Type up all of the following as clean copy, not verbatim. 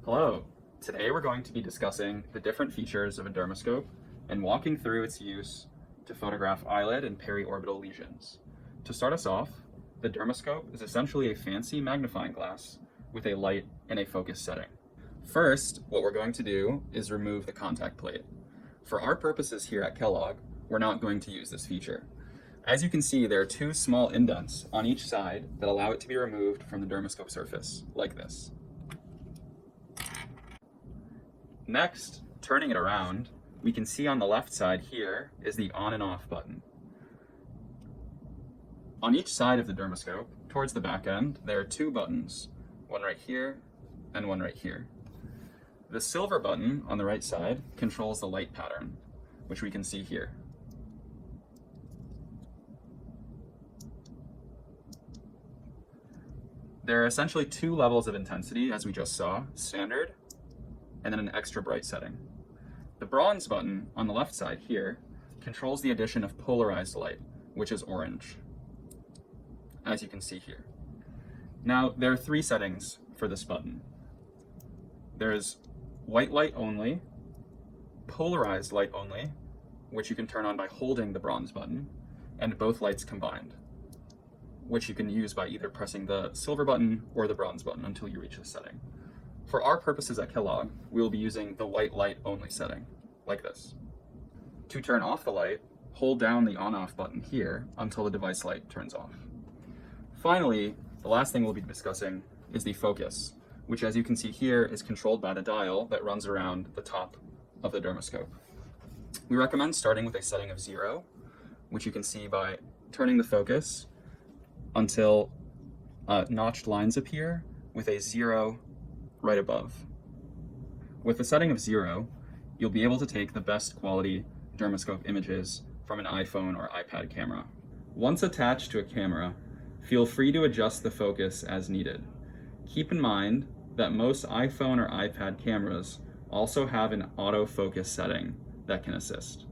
Hello. Today we're going to be discussing the different features of a dermascope and walking through its use to photograph eyelid and periorbital lesions. To start us off, the dermascope is essentially a fancy magnifying glass with a light and a focus setting. First, what we're going to do is remove the contact plate. For our purposes here at Kellogg, we're not going to use this feature. As you can see, there are two small indents on each side that allow it to be removed from the dermascope surface, like this. Next, turning it around, we can see on the left side here is the on and off button. On each side of the dermascope, towards the back end, there are two buttons, one right here and one right here. The silver button on the right side controls the light pattern, which we can see here. There are essentially two levels of intensity, as we just saw, standard and then an extra bright setting. The bronze button on the left side here controls the addition of polarized light, which is orange, as you can see here. Now, there are three settings for this button. There's white light only, polarized light only, which you can turn on by holding the bronze button, and both lights combined, which you can use by either pressing the silver button or the bronze button until you reach this setting. For our purposes at Kellogg, we will be using the white light only setting, like this. To turn off the light, hold down the on-off button here until the device light turns off. Finally, the last thing we'll be discussing is the focus, which, as you can see here, is controlled by the dial that runs around the top of the dermascope. We recommend starting with a setting of 0, which you can see by turning the focus until notched lines appear with a 0 right above. With a setting of 0, you'll be able to take the best quality dermascope images from an iPhone or iPad camera. Once attached to a camera, feel free to adjust the focus as needed. Keep in mind that most iPhone or iPad cameras also have an autofocus setting that can assist.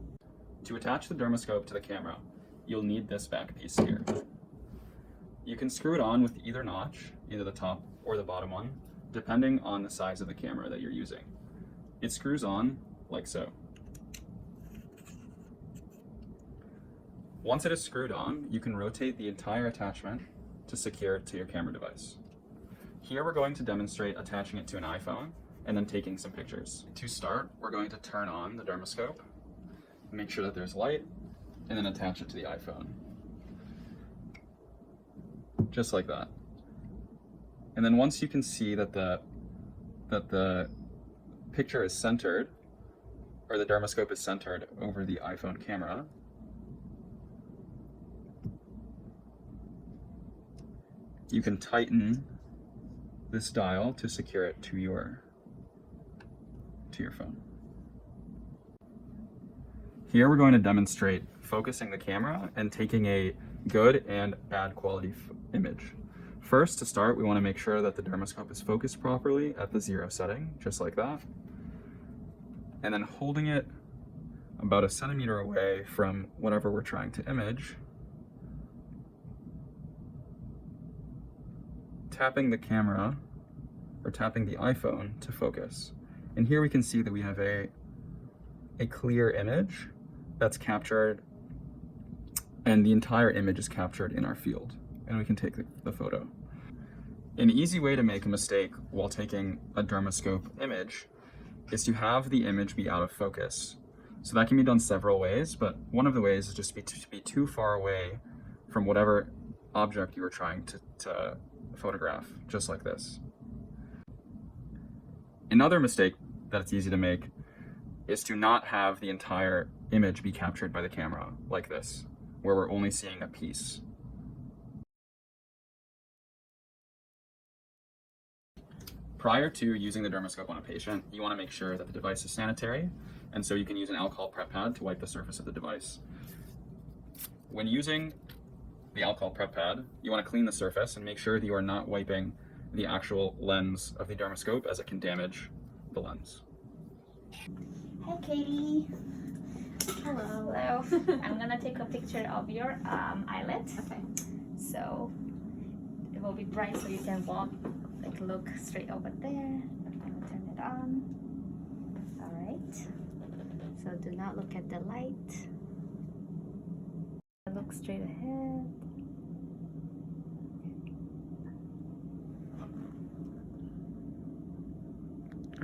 To attach the dermascope to the camera, you'll need this back piece here. You can screw it on with either notch, either the top or the bottom one, depending on the size of the camera that you're using. It screws on like so. Once it is screwed on, you can rotate the entire attachment to secure it to your camera device. Here we're going to demonstrate attaching it to an iPhone and then taking some pictures. To start, we're going to turn on the dermascope, make sure that there's light, and then attach it to the iPhone. Just like that. And then once you can see that the picture is centered, or the dermascope is centered over the iPhone camera, you can tighten this dial to secure it to your phone. Here we're going to demonstrate focusing the camera and taking a good and bad quality image. First, to start, we want to make sure that the dermascope is focused properly at the 0 setting, just like that. And then holding it about 1 centimeter away from whatever we're trying to image, tapping the camera, or tapping the iPhone to focus. And here we can see that we have a clear image that's captured, and the entire image is captured in our field. And we can take the photo. An easy way to make a mistake while taking a dermascope image is to have the image be out of focus. So that can be done several ways, but one of the ways is just to be too far away from whatever object you are trying to photograph, just like this. Another mistake that it's easy to make is to not have the entire image be captured by the camera, like this, where we're only seeing a piece. Prior to using the dermascope on a patient, you want to make sure that the device is sanitary, and so you can use an alcohol prep pad to wipe the surface of the device. When using the alcohol prep pad, you want to clean the surface and make sure that you are not wiping the actual lens of the dermascope, as it can damage the lens. Hi, Katie. Hello. Hello. I'm gonna take a picture of your eyelid. Okay. So it will be bright, so you can walk, like look straight over there. I'm gonna turn it on. Alright. So do not look at the light. Look straight ahead.